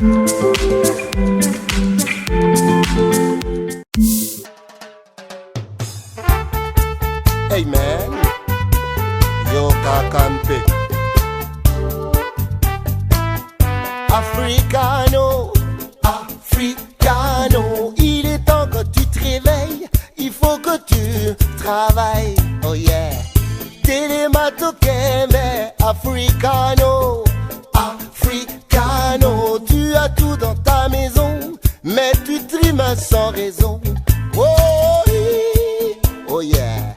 Hey man, yo kakampe. Africano, Africano, il est temps que tu te réveilles, il faut que tu travailles, oh yeah. Télématokeme, Africano, Africano, tu as tout dans ta maison, mais tu trimes sans raison, oh, oh yeah.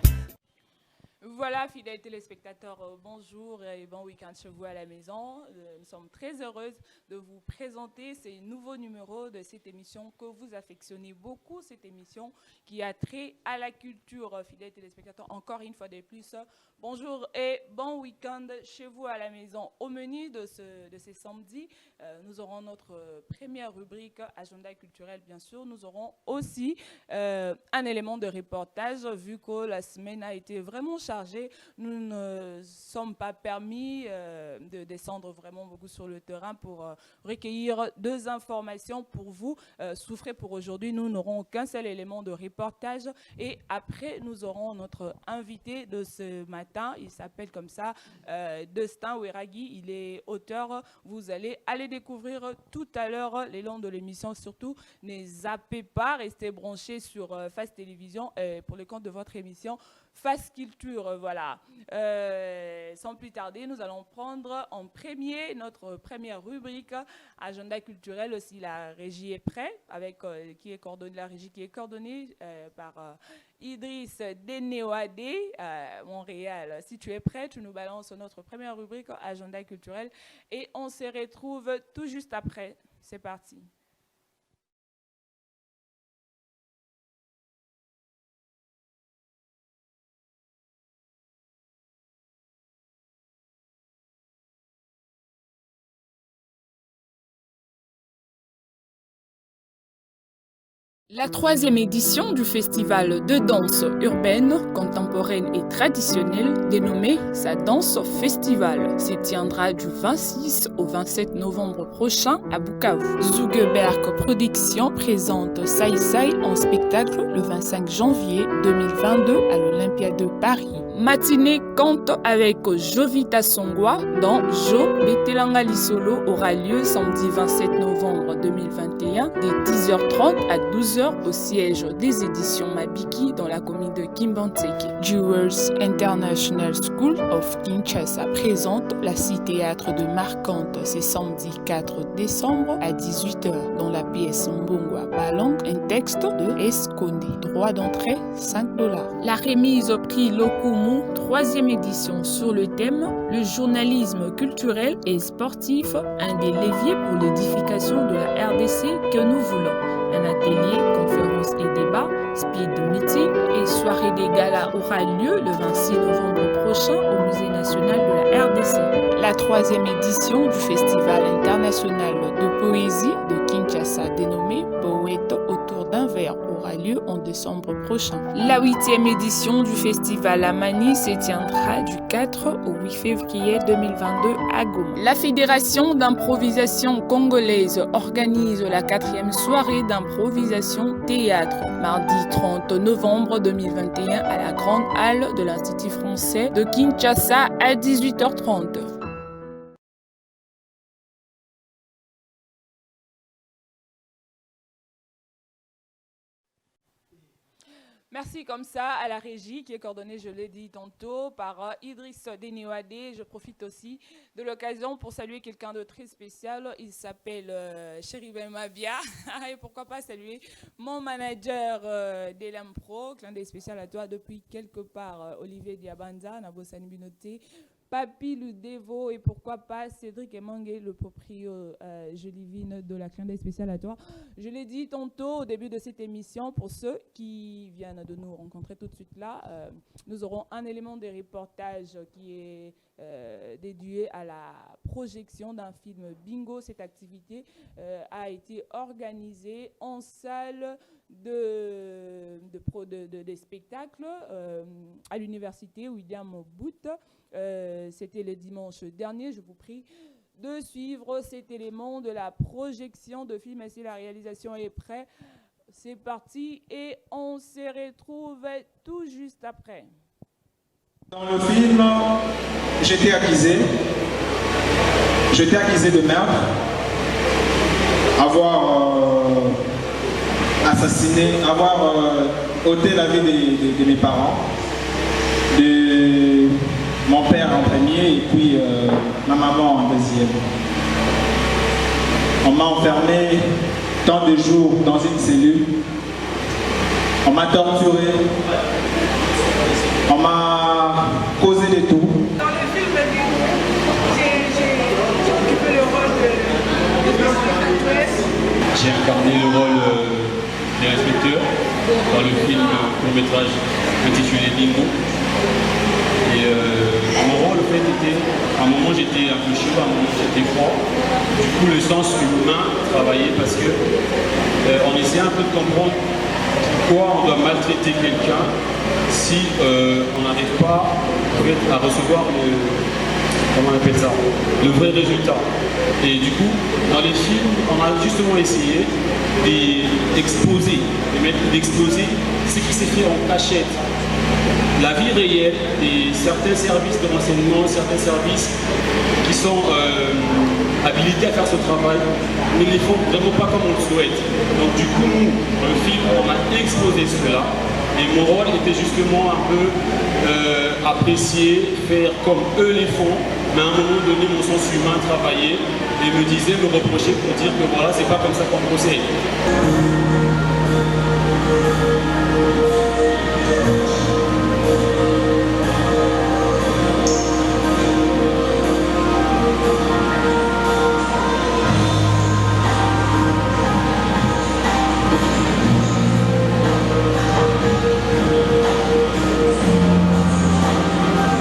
Voilà, fidèles téléspectateurs, bonjour et bon week-end chez vous à la maison. Nous sommes très heureuses de vous présenter ces nouveaux numéros de cette émission que vous affectionnez beaucoup, cette émission qui a trait à la culture. Fidèles téléspectateurs, encore une fois de plus, bonjour et bon week-end chez vous à la maison. Au menu de ce samedi, nous aurons notre première rubrique agenda culturel, bien sûr. Nous aurons aussi un élément de reportage, vu que la semaine a été vraiment chargée. Nous ne sommes pas permis de descendre vraiment beaucoup sur le terrain pour recueillir deux informations pour vous. Souffrez pour aujourd'hui, nous n'aurons qu'un seul élément de reportage et après nous aurons notre invité de ce matin, il s'appelle comme ça Destin Weragi, il est auteur, vous allez aller découvrir tout à l'heure les longs de l'émission, surtout ne zappez pas, restez branchés sur Face Télévision pour le compte de votre émission Face Culture, voilà. Sans plus tarder, nous allons prendre en premier notre première rubrique, agenda culturel. Aussi, la régie est prête, avec la régie qui est coordonnée par Idriss Deneoade, Montréal. Si tu es prêt, tu nous balances notre première rubrique, agenda culturel, et on se retrouve tout juste après. C'est parti. La troisième édition du festival de danse urbaine, contemporaine et traditionnelle, dénommé Sa Danse Festival, se tiendra du 26 au 27 novembre prochain à Bukavu. Zuckerberg Productions présente Sai Sai en spectacle le 25 janvier 2022 à l'Olympia de Paris. Matinée compte avec Jovita Songwa dans Jo Betelanga Lisolo aura lieu samedi 27 novembre 2021 dès 10h30 à 12h au siège des éditions Mabiki dans la commune de Kimbanteke. Jewels International School of Kinshasa présente la Cité-Théâtre de Marcante ce samedi 4 décembre à 18h dans la pièce Mbongwa Balong, un texte de Esconde. Droit d'entrée $5. La remise au prix Lokumu, troisième édition sur le thème le journalisme culturel et sportif, un des leviers pour l'édification de la RDC que nous voulons. Un atelier, conférence et débat, speed meeting et soirée des galas aura lieu le 26 novembre prochain au Musée national de la RDC. La troisième édition du Festival international de poésie de Kinshasa dénommé Poète autour d'un verre aura lieu en décembre prochain. La 8e édition du Festival Amani se tiendra du 4 au 8 février 2022 à Goma. La Fédération d'improvisation congolaise organise la 4e soirée d'improvisation théâtre, mardi 30 novembre 2021 à la Grande Halle de l'Institut français de Kinshasa à 18h30. Merci comme ça à la régie qui est coordonnée, je l'ai dit tantôt, par Idriss Deneoade. Je profite aussi de l'occasion pour saluer quelqu'un de très spécial. Il s'appelle Chéribin Mabia. Et pourquoi pas saluer mon manager d'Elam Pro, clin d'œil spécial à toi depuis quelque part, Olivier Diabanza, Nabosani Binoté, Papi Ludevo et pourquoi pas Cédric Emangue, le proprio Jolivine de la clin d'œil spécial à toi. Je l'ai dit tantôt au début de cette émission, pour ceux qui viennent de nous rencontrer tout de suite là, nous aurons un élément de reportage qui est dédié à la projection d'un film Bingo. Cette activité a été organisée en salle de spectacles à l'université William Booth. C'était le dimanche dernier. Je vous prie de suivre cet élément de la projection de film. Et si la réalisation est prête, c'est parti et on se retrouve tout juste après. Dans le film, j'étais accusé de meurtre, avoir assassiné, avoir ôté la vie de mes parents, de mon père en premier et puis ma maman en deuxième. On m'a enfermé tant de jours dans une cellule, on m'a torturé, on m'a causé des tours. Dans le film, j'ai occupé le rôle de l'inspectrice. J'ai incarné le rôle de l'inspecteur dans le film court-métrage intitulé Bingo. Et mon rôle en fait était, à un moment j'étais un peu chaud, à un moment j'étais froid. Du coup le sens humain travaillait parce que on essayait un peu de comprendre pourquoi on doit maltraiter quelqu'un si on n'arrive pas en fait, à recevoir comment on appelle ça, le vrai résultat. Et du coup, dans les films, on a justement essayé d'exposer ce qui s'est fait en cachette. La vie réelle et certains services de renseignement, certains services qui sont habilités à faire ce travail, ne les font vraiment pas comme on le souhaite. Donc du coup, nous, dans le film, on a exposé cela. Et mon rôle était justement un peu apprécier, faire comme eux les font, mais à un moment donné, mon sens humain travaillait et me disait, me reprocher pour dire que voilà, c'est pas comme ça qu'on procède.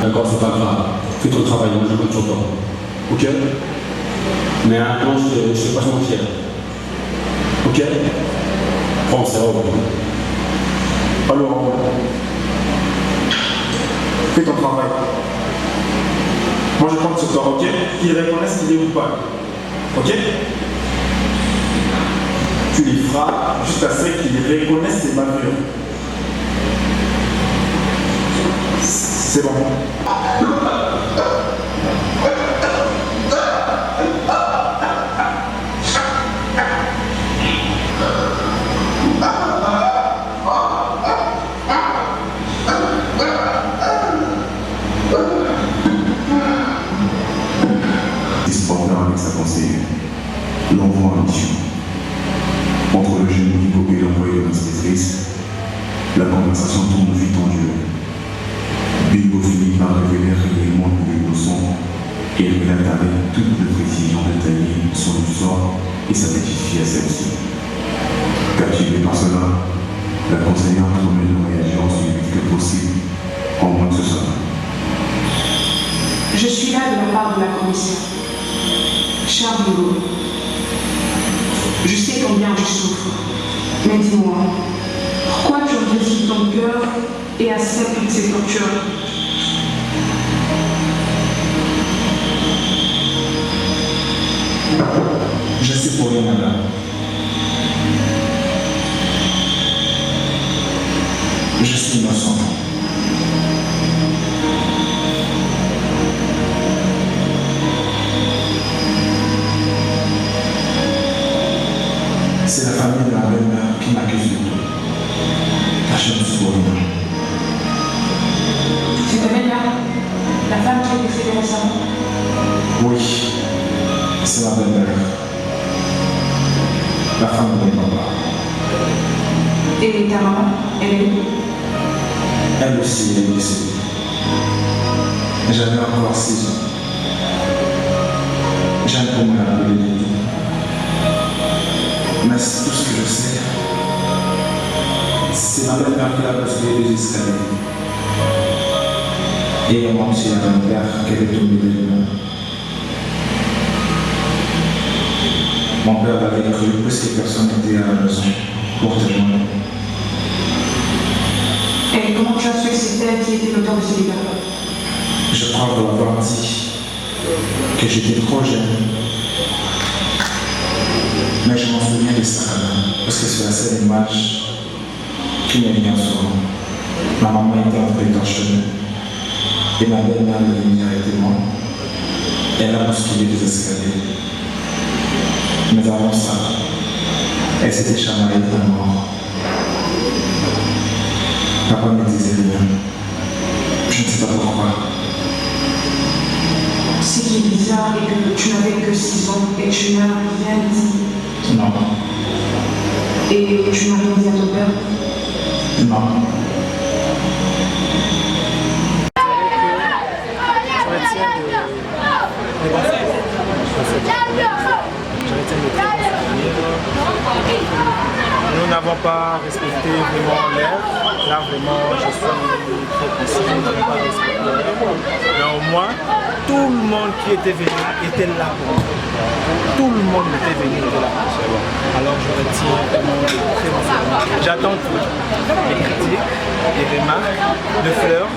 D'accord, c'est pas grave. Fais ton travail, moi je compte sur toi. Ok? Mais non, je ne sais pas mentir. Ok? Prends, c'est vrai. Alors, fais ton travail. Moi je compte sur toi, ok? Qu'ils reconnaissent qu'il est ou pas. Ok? Tu les feras jusqu'à ce qu'ils reconnaissent tes bavures. C'est bon. Sporteur avec sa conseillère l'envoie en mission. Entre le jeune niveau et l'envoyé de l'inspectrice, la conversation tourne vite en durée. Bingo finit par révéler réellement les leçons et relate avec toute la précision détaillée son histoire et sa petite fille à celle-ci. Captivée par cela, la conseillère promet de réagir aussi vite que possible, en moins de ce soir. Je suis là de la part de la commissaire. Cher Bingo, je sais combien je souffre, mais dis-moi, pourquoi tu endurcis ton cœur et acceptes toutes ces tortures? Je sais pour rien, madame. Je suis innocent. C'est la famille de la belle-mère qui m'accuse de tout. Car je ne suis pour rien. C'est ta belle-mère, la femme qui est décédée récemment? Oui, c'est ma belle-mère. La femme de mon papa. Et ta maman, elle est où? Elle aussi, elle est décédée. J'avais encore 6 ans. J'aime pour me rappeler de tout. Mais tout ce que je sais, c'est ma belle-mère qui a bousculé les escaliers. Et on m'a aussi à mon père qu'elle est tombée de lui-même. Mon père l'avait cru puisque personne n'était à la maison pour témoigner. Et comment tu as su que c'est elle qui était l'auteur de ce livre? Je crois l'avoir dit que j'étais trop jeune. Mais je m'en souviens de ça quand même, parce que c'est la seule image qui me vient souvent. Ma maman était en train de torcher et ma belle-mère me venait avec moi. Elle a bousculé les escaliers. Mais avant ça, elle s'était chamaillée de mort. Papa me disait rien. Je ne sais pas pourquoi. Ce qui est bizarre est que tu n'avais que 6 ans et tu n'as rien dit. Non. Et tu n'as rien dit à ton père? Non. Nous n'avons pas respecté vraiment l'air. Là, vraiment, je suis trop précis. Nous n'avons pas respecté l'air. Mais au moins, tout le monde qui était venu était là pour nous. Tout le monde était venu, était là pour nous. Alors, je retire vraiment de très bons films. J'attends tout. Les critiques, les remarques, les fleurs.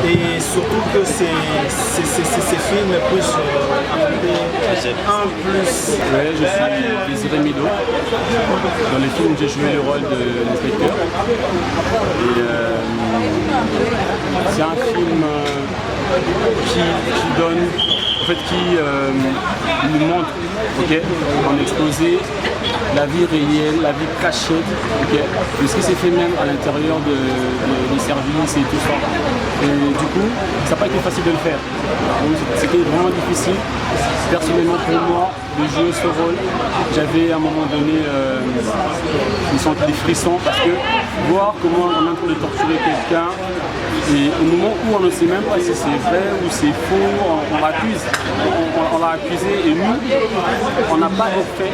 Et surtout que ces films puissent apporter un plus. Ouais, je suis Désiré Mido. Dans les films, j'ai joué le rôle de l'inspecteur. Et c'est un film qui donne, en fait, qui nous montre, en exposé, la vie réelle, la vie cachée, de ce qui s'est fait même à l'intérieur des services et tout ça. Et du coup, ça n'a pas été facile de le faire. C'était vraiment difficile. Personnellement pour moi, de jouer ce rôle, j'avais à un moment donné une sorte de frisson parce que voir comment on est en train de torturer quelqu'un et au moment où on ne sait même pas si c'est vrai ou c'est faux, on l'accuse, on l'a accusé et nous, on n'a pas de fait,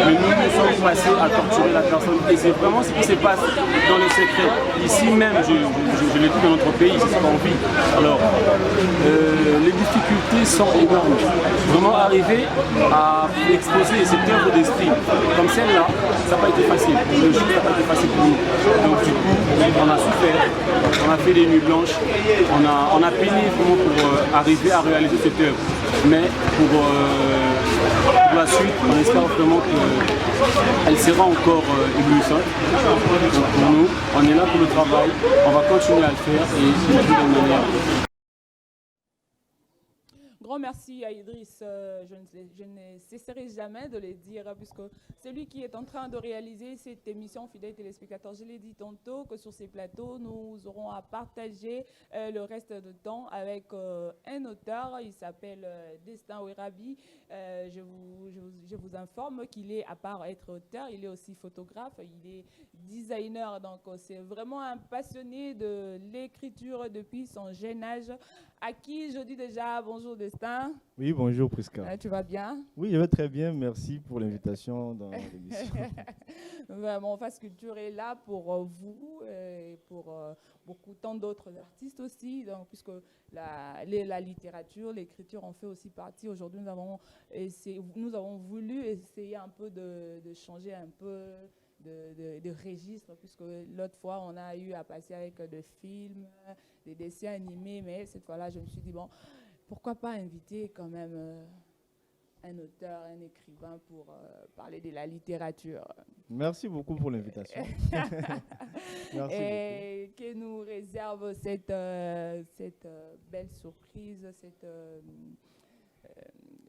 mais nous sommes passés à torturer la personne et c'est vraiment ce qui se passe dans le secret. Ici même, je l'ai dit dans notre pays, c'est ce qu'on vit. Alors, les difficultés sont énormes. Vraiment arriver à exposer cette œuvre d'esprit comme celle-là, ça n'a pas été facile. Le jeu n'a pas été facile pour nous. Donc du coup, on a souffert, on a fait des nuits blanches, on a peiné vraiment pour arriver à réaliser cette œuvre. Mais pour la suite, on espère vraiment qu'elle sera encore éblouissante. Donc pour nous, on est là pour le travail, on va continuer à le faire et de toute manière. Grand merci à Idriss, je ne cesserai jamais de le dire, puisque c'est lui qui est en train de réaliser cette émission, fidèles téléspectateurs. Je l'ai dit tantôt que sur ces plateaux, nous aurons à partager le reste du temps avec un auteur, il s'appelle Destin Ouerabi. Je vous informe qu'il est, à part être auteur, il est aussi photographe, il est designer, donc c'est vraiment un passionné de l'écriture depuis son jeune âge, à qui je dis déjà bonjour Destin. Oui, bonjour Prisca. Tu vas bien? Oui, je vais très bien, merci pour l'invitation dans l'émission. Vraiment, Face Culture est là pour vous et pour beaucoup tant d'autres artistes aussi, donc, puisque la littérature, l'écriture en fait aussi partie. Aujourd'hui, nous avons voulu essayer un peu de changer un peu de registre, puisque l'autre fois, on a eu à passer avec des films, des dessins animés, mais cette fois-là, je me suis dit, bon, pourquoi pas inviter quand même un auteur, un écrivain pour parler de la littérature. Merci beaucoup pour l'invitation. Merci et beaucoup. Que nous réserve cette belle surprise,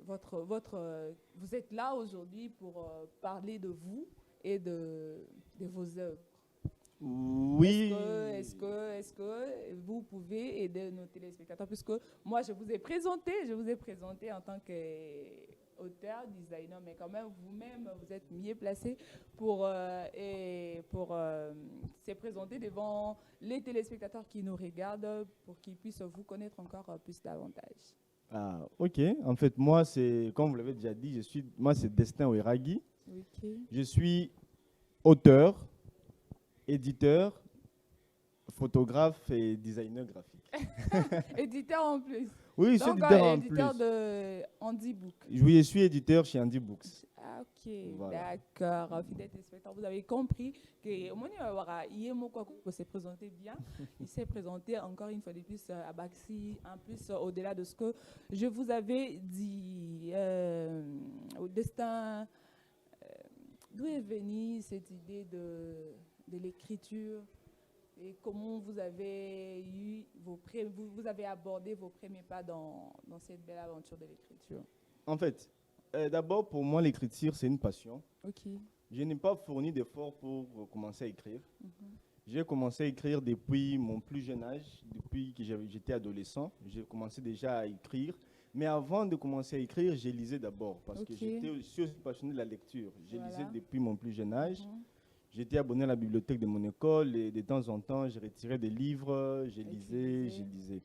vous êtes là aujourd'hui pour parler de vous et de vos œuvres. Oui. Est-ce que vous pouvez aider nos téléspectateurs, puisque moi je vous ai présenté en tant qu'auteur, designer, mais quand même vous-même vous êtes mieux placé pour se présenter devant les téléspectateurs qui nous regardent, pour qu'ils puissent vous connaître encore plus davantage. Ah, ok. En fait, moi, c'est, comme vous l'avez déjà dit, moi, c'est Destin Ouerabi. Okay. Je suis auteur, éditeur, photographe et designer graphique. Éditeur en plus. Oui, je suis éditeur en plus. Éditeur de Andy Book. Oui, je suis éditeur chez Andy Books. Ah, Ok, Voilà. d'accord. Fidèle téléspectateur, vous avez compris que Omoni Awara, Yemo Kwaku s'est présenté bien. Il s'est présenté encore une fois de plus à Baxi, en plus au-delà de ce que je vous avais dit. Au destin, d'où est venue cette idée de l'écriture et comment vous avez eu vous avez abordé vos premiers pas dans cette belle aventure de l'écriture? En fait, d'abord, pour moi, l'écriture, c'est une passion. Ok. Je n'ai pas fourni d'efforts pour commencer à écrire. Mhm. J'ai commencé à écrire depuis mon plus jeune âge, depuis que j'étais adolescent. J'ai commencé déjà à écrire. Mais avant de commencer à écrire, je lisais d'abord parce que j'étais aussi passionné de la lecture. Je lisais depuis mon plus jeune âge. J'étais abonné à la bibliothèque de mon école et de temps en temps, je retirais des livres, je lisais.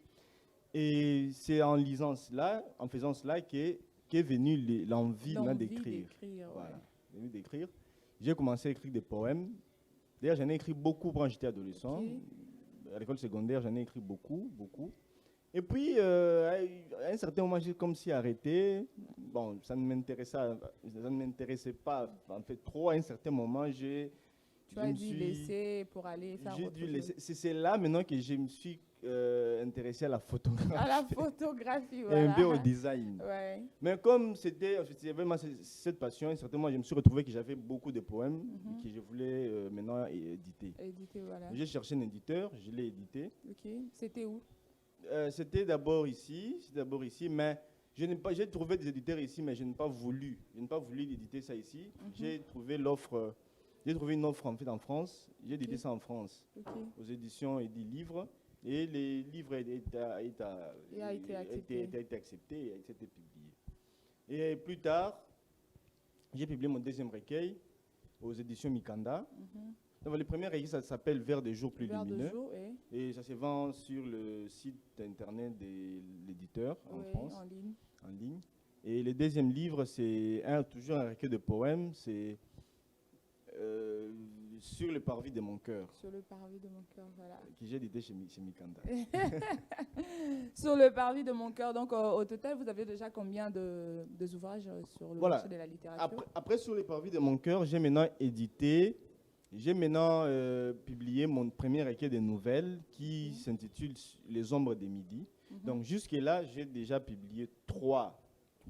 Et c'est en lisant cela, en faisant cela, qu'est venue l'envie d'écrire. Voilà, venue d'écrire. J'ai commencé à écrire des poèmes. D'ailleurs, j'en ai écrit beaucoup quand j'étais adolescent. À l'école secondaire, j'en ai écrit beaucoup. Et puis, à un certain moment, j'ai comme si arrêté. Bon, ça ne m'intéressait pas en fait trop. À un certain moment, tu as dû laisser pour aller faire autre chose. C'est là maintenant que je me suis intéressé à la photographie. À la photographie, voilà. Et un peu au design. Ouais. Mais comme c'était vraiment cette passion, à un certain moment, je me suis retrouvé que j'avais beaucoup de poèmes que je voulais maintenant éditer. Voilà. J'ai cherché un éditeur, je l'ai édité. Ok. C'était où? C'était d'abord ici, mais j'ai trouvé des éditeurs ici, mais je n'ai pas voulu éditer ça ici. J'ai trouvé une offre en fait en France. J'ai édité ça en France, aux éditions Eddy Livre, et les livres a été accepté et a été publié. Et plus tard, j'ai publié mon deuxième recueil aux éditions Mikanda. Donc, le premier recueil, ça s'appelle Vers des jours plus lumineux. Et ça se vend sur le site internet de l'éditeur en France. En ligne. Et le deuxième livre, c'est toujours un recueil de poèmes. C'est Sur le parvis de mon cœur. Sur le parvis de mon cœur, voilà. Que j'ai édité chez Mikanda. Sur le parvis de mon cœur. Donc, au total, vous avez déjà combien d'ouvrages sur le marché de la littérature? Après, sur le parvis de mon cœur, j'ai maintenant publié mon premier recueil de nouvelles qui s'intitule Les ombres des midis. Donc, jusque-là, j'ai déjà publié 3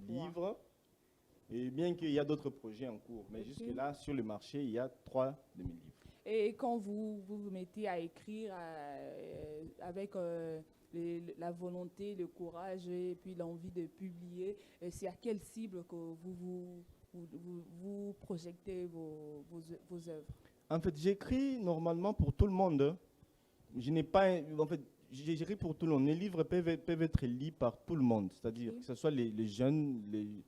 livres. Et bien qu'il y a d'autres projets en cours, mais jusque-là, sur le marché, il y a 3 de mes livres. Et quand vous vous mettez à écrire avec la volonté, le courage et puis l'envie de publier, c'est à quelle cible que vous projetez vos œuvres? En fait, j'écris normalement pour tout le monde. J'écris pour tout le monde. Les livres peuvent être lus par tout le monde, c'est-à-dire que ce soit les jeunes, les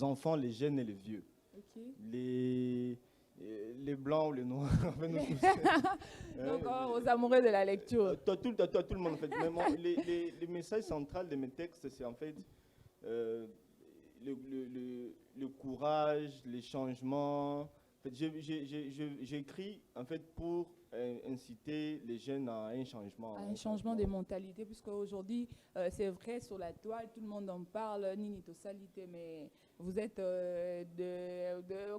enfants, les jeunes et les vieux. Les blancs ou les noirs. Donc, aux amoureux de la lecture. Tout le monde, en fait. Les messages centrales de mes textes, c'est en fait le courage, les changements. En fait, j'écris en fait pour inciter les jeunes à un changement. À un changement de mentalité, puisque aujourd'hui, c'est vrai, sur la toile, tout le monde en parle, Nini Tosalité, mais vous êtes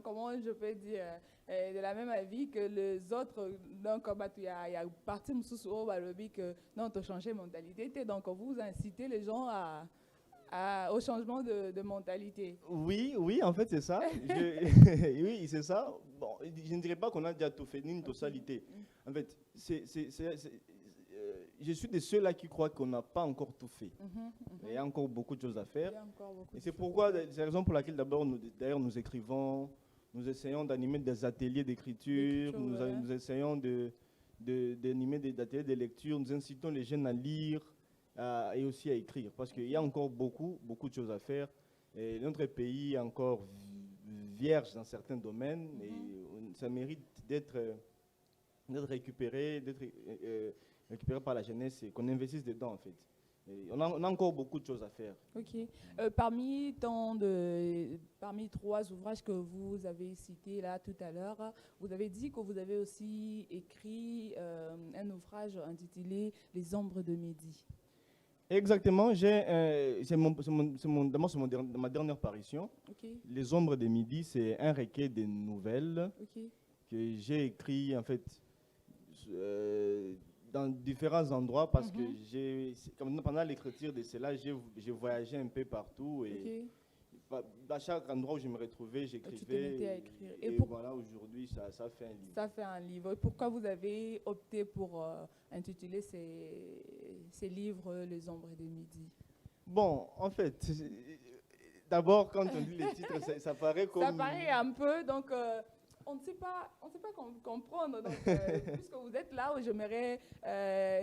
comment je peux dire, de la même avis que les autres. Donc, il y a partie que non, tu as changé de mentalité. Donc, vous incitez les gens au changement de mentalité. Oui, en fait, c'est ça. Oui, c'est ça. Bon, je ne dirais pas qu'on a déjà tout fait, ni une totalité. En fait, je suis de ceux-là qui croient qu'on n'a pas encore tout fait. Il y a encore beaucoup de choses à faire. Et c'est la raison pour laquelle d'abord, nous écrivons, nous essayons d'animer des ateliers d'écriture, nous essayons d'animer des ateliers de lecture, nous incitons les jeunes à lire, et aussi à écrire, parce qu'il y a encore beaucoup de choses à faire. Et notre pays est encore vierge dans certains domaines, et ça mérite d'être récupéré par la jeunesse et qu'on investisse dedans, en fait. Et on a encore beaucoup de choses à faire. Ok. Parmi 3 ouvrages que vous avez cités là tout à l'heure, vous avez dit que vous avez aussi écrit un ouvrage intitulé Les ombres de midi. Exactement, d'abord, c'est ma dernière parution. Okay. Les Ombres de Midi, c'est un recueil de nouvelles que j'ai écrit en fait dans différents endroits parce que pendant l'écriture de cela, j'ai voyagé un peu partout et à chaque endroit où je me retrouvais, j'écrivais. Et voilà, aujourd'hui, ça fait un livre. Ça fait un livre. Et pourquoi vous avez opté pour intituler ces livres Les Ombres de Midi? Bon, en fait, d'abord, quand on lit les titres, ça paraît comme... Ça paraît un peu, donc on ne sait pas comprendre. Donc, puisque vous êtes là, j'aimerais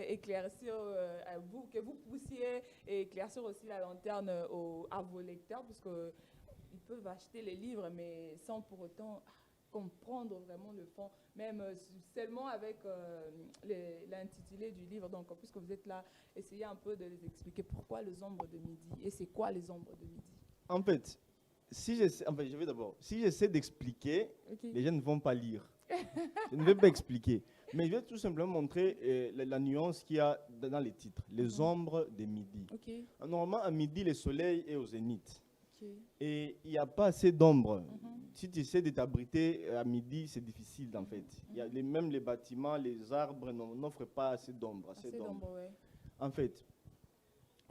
éclaircir à vous, que vous puissiez éclaircir aussi la lanterne à vos lecteurs, puisqu'ils peuvent acheter les livres, mais sans pour autant comprendre vraiment le fond, même seulement avec l'intitulé du livre. Donc, puisque vous êtes là, essayez un peu de les expliquer pourquoi les Ombres de Midi et c'est quoi les Ombres de Midi. En fait, si j'essaie d'expliquer, les gens ne vont pas lire. Je ne vais pas expliquer. Mais je vais tout simplement montrer la nuance qu'il y a dans les titres. Les ombres de midi. Normalement, à midi, le soleil est au zénith. Et il n'y a pas assez d'ombre. Si tu essaies de t'abriter à midi, c'est difficile en fait. Même les bâtiments, les arbres n'offrent pas assez d'ombre. En fait,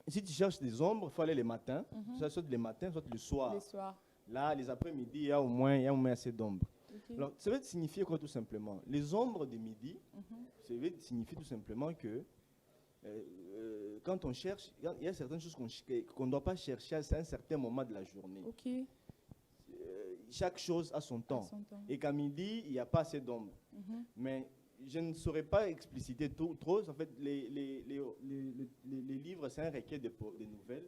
si tu cherches des ombres, il faut aller le matin, soit le matin, soit le soir. Là, les après-midi, il y a au moins assez d'ombre. Alors, ça veut signifier quoi tout simplement? Les ombres de midi, ça veut signifier tout simplement que quand on cherche, il y a certaines choses qu'on ne doit pas chercher à un certain moment de la journée. Chaque chose a son temps. Et qu'à midi, il n'y a pas assez d'ombre. Mais je ne saurais pas expliciter trop. En fait, les livres, c'est un recueil de nouvelles.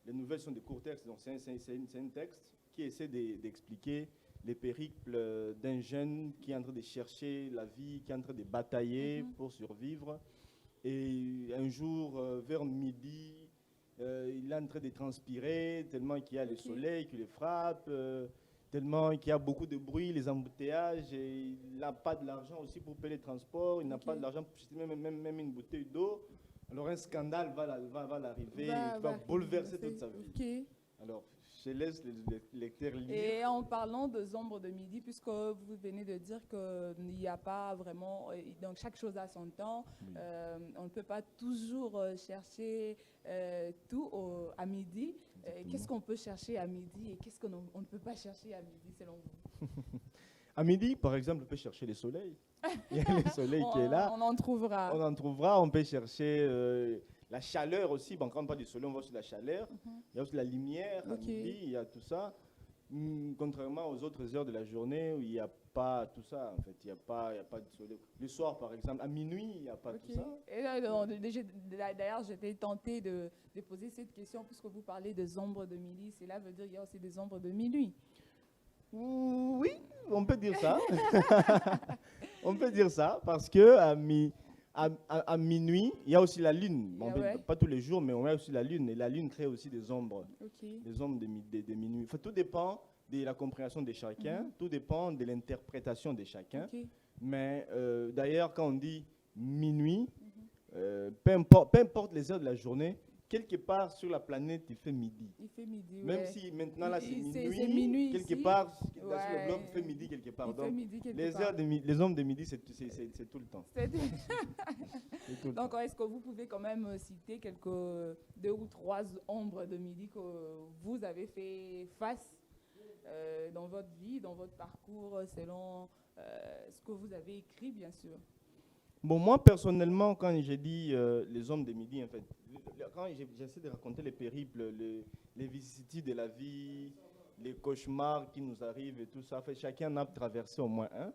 Les nouvelles sont des courts textes, donc c'est un texte qui essaie d'expliquer les périples d'un jeune qui est en train de chercher la vie, qui est en train de batailler pour survivre. Et un jour, vers midi, il est en train de transpirer tellement qu'il y a le soleil qui le frappe, tellement qu'il y a beaucoup de bruit, les embouteillages, et il n'a pas de l'argent aussi pour payer les transports, il n'a pas de l'argent pour acheter même une bouteille d'eau. Alors un scandale va l'arriver, il va bouleverser toute sa vie. Alors, je laisse les lecteurs lire. Et en parlant des ombres de midi, puisque vous venez de dire qu'il n'y a pas vraiment, donc chaque chose a son temps, on ne peut pas toujours chercher tout à midi. Qu'est-ce qu'on peut chercher à midi et qu'est-ce qu'on ne peut pas chercher à midi selon vous? À midi, par exemple, on peut chercher le soleil. Il y a le soleil qui est là. On en trouvera. On en trouvera. On peut chercher la chaleur aussi. Bon, quand on parle du soleil, on voit aussi la chaleur. Il y a aussi la lumière à midi, il y a tout ça. Contrairement aux autres heures de la journée où il n'y a pas tout ça, en fait. Il n'y a pas de soleil. Le soir, par exemple, à minuit, il n'y a pas tout ça. Et d'ailleurs, j'étais tentée de poser cette question puisque vous parlez des ombres de midi. Cela veut dire qu'il y a aussi des ombres de minuit. Oui, on peut dire ça. On peut dire ça parce que à minuit, il y a aussi la lune. Bon, pas tous les jours, mais on a aussi la lune. Et la lune crée aussi des ombres. Des ombres de minuit. Enfin, tout dépend de la compréhension de chacun. Tout dépend de l'interprétation de chacun. Mais d'ailleurs, quand on dit minuit, peu importe les heures de la journée, quelque part sur la planète, il fait midi. Il fait midi, même si maintenant, là, c'est minuit quelque ici. part, sur le globe, il fait midi quelque part. Donc, les ombres de midi, c'est tout le temps. Donc, est-ce que vous pouvez quand même citer deux ou trois ombres de midi que vous avez fait face dans votre vie, dans votre parcours, selon ce que vous avez écrit, bien sûr? Bon, moi, personnellement, quand j'ai dit les ombres de midi, en fait, quand j'essaie de raconter les périples, les vicissitudes de la vie, les cauchemars qui nous arrivent et tout ça, en fait, chacun a traversé au moins un.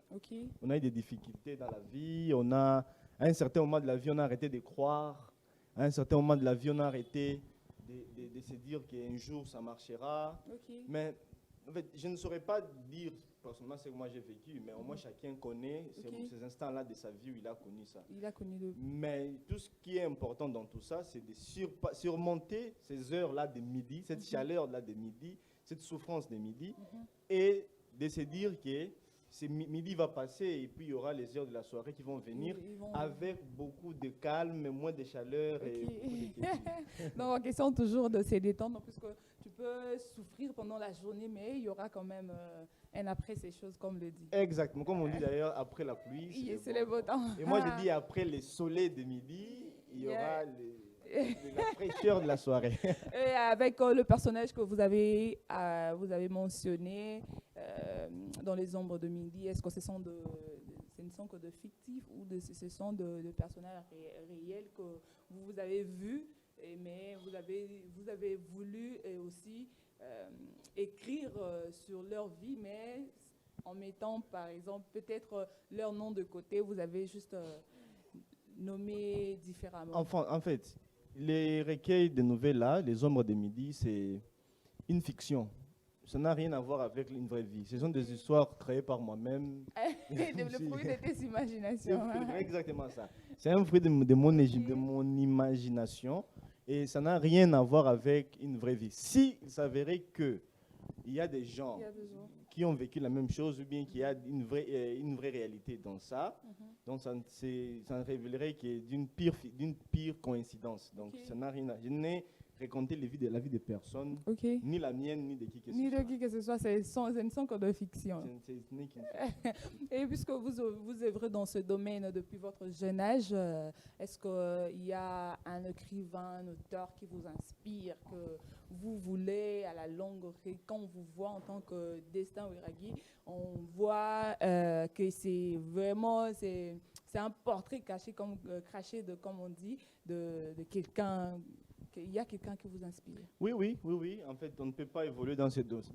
On a eu des difficultés dans la vie, à un certain moment de la vie, on a arrêté de croire, à un certain moment de la vie, on a arrêté de se dire qu'un jour, ça marchera. Mais en fait, je ne saurais pas dire personnellement ce que moi j'ai vécu, mais au moins chacun connaît ces instants-là de sa vie où il a connu ça. Il a connu Mais tout ce qui est important dans tout ça, c'est de surmonter ces heures-là de midi, cette chaleur-là de midi, cette souffrance de midi, et de se dire que midi va passer et puis il y aura les heures de la soirée qui vont venir avec beaucoup de calme, moins de chaleur et beaucoup de quiétude. Donc, question toujours de se détendre, puisque tu peux souffrir pendant la journée, mais il y aura quand même un après ces choses, comme le dit. Exactement, comme on dit d'ailleurs, après la pluie, c'est le beau temps. Et moi, je dis après le soleil de midi, il y aura de la fraîcheur de la soirée. Et avec le personnage que vous avez mentionné dans Les Ombres de Midi, est-ce que ce ne sont que de fictifs ou ce sont de personnages réels que vous avez vus, mais vous avez voulu aussi écrire sur leur vie, mais en mettant par exemple peut-être leur nom de côté, vous avez juste nommé différemment. En fait, les recueils de nouvelles là, Les Ombres de Midi, c'est une fiction. Ça n'a rien à voir avec une vraie vie. Ce sont des histoires créées par moi-même. Le fruit de tes imaginations. C'est exactement ça. C'est un fruit de mon imagination et ça n'a rien à voir avec une vraie vie. Si il s'avérait qu'il y a des gens qui ont vécu la même chose ou bien qu'il y a une vraie réalité dans ça, donc ça révélerait qu'il y a d'une pire coïncidence. Donc ça n'a rien à... Je n'ai raconté la vie de personne, ni la mienne, ni de qui que ce soit. Ni de qui que ce soit, ce ne sont que de fiction. Et puisque vous œuvrez dans ce domaine depuis votre jeune âge, est-ce qu'il y a un écrivain, un auteur qui vous inspire, que vous voulez à la longue, quand on vous voit en tant que Destin Wiragi, on voit que c'est vraiment... C'est un portrait caché, comme on dit, de quelqu'un... Il y a quelqu'un qui vous inspire. Oui. En fait, on ne peut pas évoluer dans chaque domaine.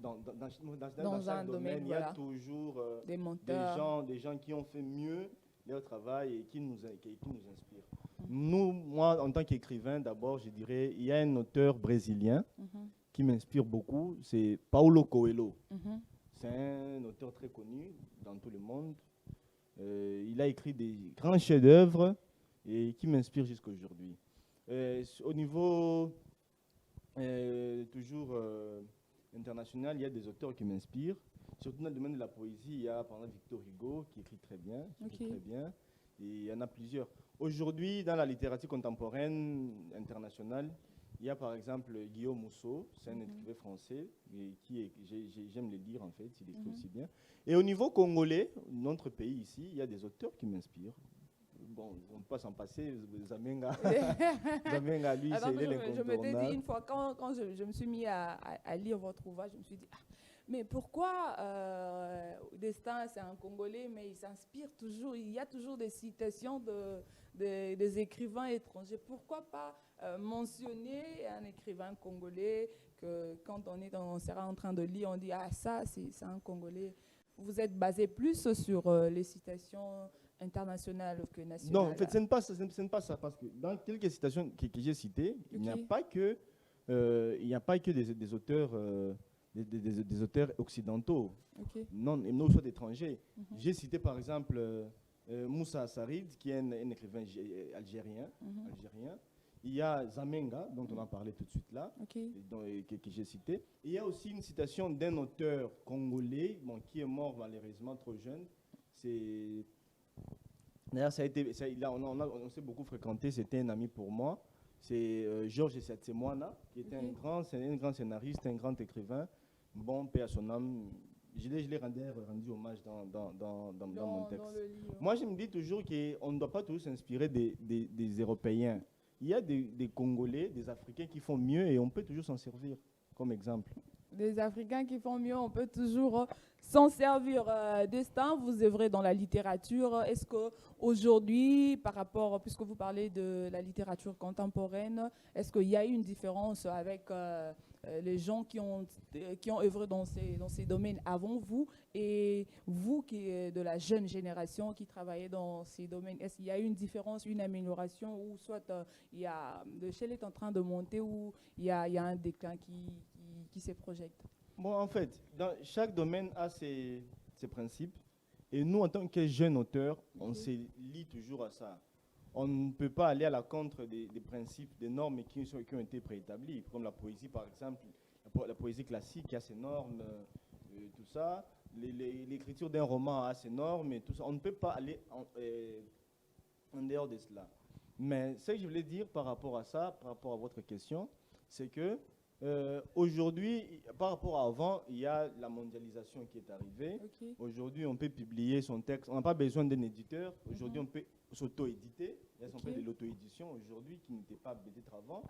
Il y a toujours des gens qui ont fait mieux leur travail et qui nous inspirent. Moi, en tant qu'écrivain, d'abord, je dirais, il y a un auteur brésilien qui m'inspire beaucoup, c'est Paulo Coelho. C'est un auteur très connu dans tout le monde. Il a écrit des grands chefs-d'œuvre et qui m'inspire jusqu'à aujourd'hui. Au niveau toujours international, il y a des auteurs qui m'inspirent. Surtout dans le domaine de la poésie, il y a par exemple Victor Hugo qui écrit très bien. Et il y en a plusieurs. Aujourd'hui, dans la littérature contemporaine internationale, il y a par exemple Guillaume Musso, c'est un écrivain français, j'aime le lire en fait, il écrit aussi bien. Et au niveau congolais, notre pays ici, il y a des auteurs qui m'inspirent. Bon, on ne peut pas s'en passer, Zamenga. Zamenga, lui, c'est l'incontournable. Je me dis une fois, quand je me suis mis à lire votre ouvrage, je me suis dit, mais pourquoi Destin, c'est un Congolais, mais il s'inspire toujours, il y a toujours des citations des écrivains étrangers. Pourquoi pas mentionner un écrivain congolais que quand on sera en train de lire, on dit, ça, c'est un Congolais. Vous êtes basé plus sur les citations internationales que nationales. Non, en fait, ce n'est pas ça, parce que dans quelques citations que j'ai citées, il n'y a pas que des auteurs, des auteurs occidentaux, non soit d'étrangers. J'ai cité par exemple Moussa Assarid, qui est un écrivain algérien. Il y a Zamenga, dont on a parlé tout de suite là, que j'ai cité. Il y a aussi une citation d'un auteur congolais, qui est mort malheureusement trop jeune. D'ailleurs, on s'est beaucoup fréquenté, c'était un ami pour moi. C'est Georges Satsemwana, qui était un grand scénariste, un grand écrivain. Bon, paix à son âme. Je l'ai rendu hommage dans mon texte. Moi, je me dis toujours qu'on ne doit pas tous s'inspirer des Européens. Il y a des Congolais, des Africains qui font mieux et on peut toujours s'en servir comme exemple. Des Africains qui font mieux, on peut toujours s'en servir. Destin, vous œuvrez dans la littérature. Est-ce qu'aujourd'hui, par rapport, puisque vous parlez de la littérature contemporaine, est-ce qu'il y a eu une différence avec les gens qui ont œuvré dans ces domaines avant vous et vous qui êtes de la jeune génération qui travaillait dans ces domaines? Est-ce qu'il y a eu une différence, une amélioration, ou soit l'échelle est en train de monter ou il y a un déclin qui se projette? Bon, en fait, dans chaque domaine a ses principes. Et nous, en tant que jeunes auteurs, on se lie toujours à ça. On ne peut pas aller à la contre des principes, des normes qui ont été préétablis. Comme la poésie, par exemple, la poésie classique qui a ses normes, tout ça. l'écriture d'un roman a ses normes et tout ça. On ne peut pas aller en dehors de cela. Mais ce que je voulais dire par rapport à ça, par rapport à votre question, c'est que aujourd'hui, par rapport à avant, il y a la mondialisation qui est arrivée. Okay. Aujourd'hui, on peut publier son texte. On n'a pas besoin d'un éditeur. Aujourd'hui, on peut s'auto-éditer. Il y a ce qu'on fait de l'auto-édition aujourd'hui qui n'était pas peut-être avant.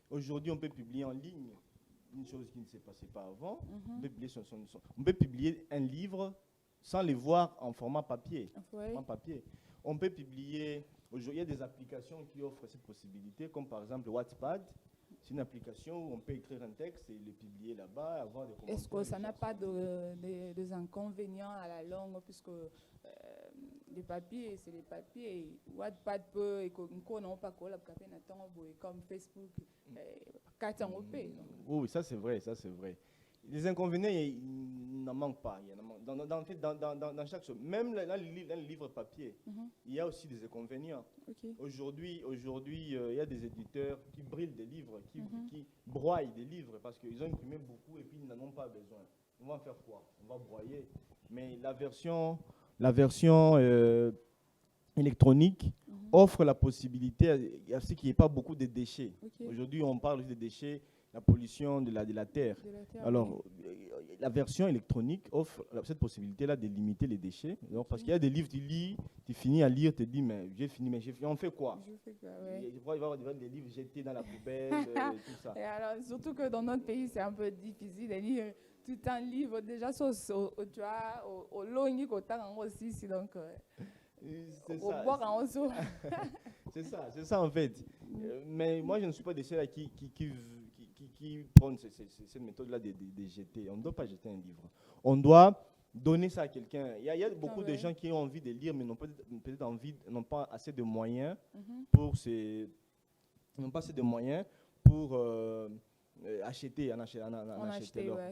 Aujourd'hui, on peut publier en ligne une chose qui ne se passait pas avant. On peut publier un livre sans le voir en format papier. En papier. On peut publier... Aujourd'hui, il y a des applications qui offrent cette possibilité, comme par exemple Wattpad. C'est une application où on peut écrire un texte et le publier là-bas, avoir des commentaires. Est-ce que ça n'a pas des inconvénients à la longue, puisque les papiers, c'est les papiers. Wattpad peut, comme Facebook, oui, ça c'est vrai, ça c'est vrai. Les inconvénients, il n'en manque pas. Dans chaque chose, même dans le livre papier, il y a aussi des inconvénients. Aujourd'hui, il y a des éditeurs qui brûlent des livres, qui broient des livres parce qu'ils ont imprimé beaucoup et puis ils n'en ont pas besoin. On va en faire quoi? On va broyer. Mais la version électronique offre la possibilité à ce qu'il n'y ait pas beaucoup de déchets. Aujourd'hui, on parle aussi des déchets, la pollution de la terre. Alors, la version électronique offre cette possibilité-là de limiter les déchets. Donc, parce qu'il y a des livres, tu lis, tu finis à lire, tu te dis, mais j'ai fini, mais on fait quoi? Il va y avoir des livres jetés dans la poubelle, tout ça. Et alors, surtout que dans notre pays, c'est un peu difficile de lire tout un livre déjà tu vois, au long aussi, donc au boire en osso. C'est ça en fait. Mais moi, je ne suis pas de ceux-là qui prennent cette méthode-là de jeter. On ne doit pas jeter un livre. On doit donner ça à quelqu'un. Il y a beaucoup de gens qui ont envie de lire, mais n'ont pas assez de moyens pour acheter.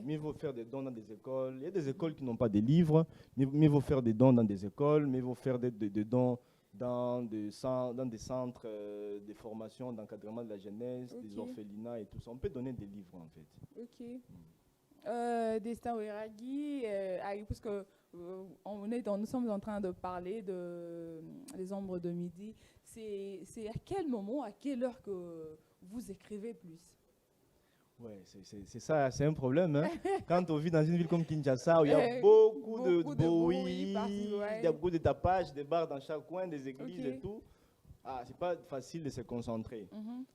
Mieux vaut faire des dons dans des écoles. Il y a des écoles qui n'ont pas de livres. Mieux vaut faire des dons dans des écoles. Mieux vaut faire des dons dans des centres de formation, d'encadrement de la jeunesse, des orphelinats et tout ça. On peut donner des livres en fait. Ok. Destin Oueragui, puisque nous sommes en train de parler des ombres de midi. C'est à quel moment, à quelle heure que vous écrivez plus? Ouais, c'est ça, c'est un problème. Hein. Quand on vit dans une ville comme Kinshasa, où il y a beaucoup de bruit, il y a beaucoup de tapage, des bars dans chaque coin, des églises et tout, c'est pas facile de se concentrer.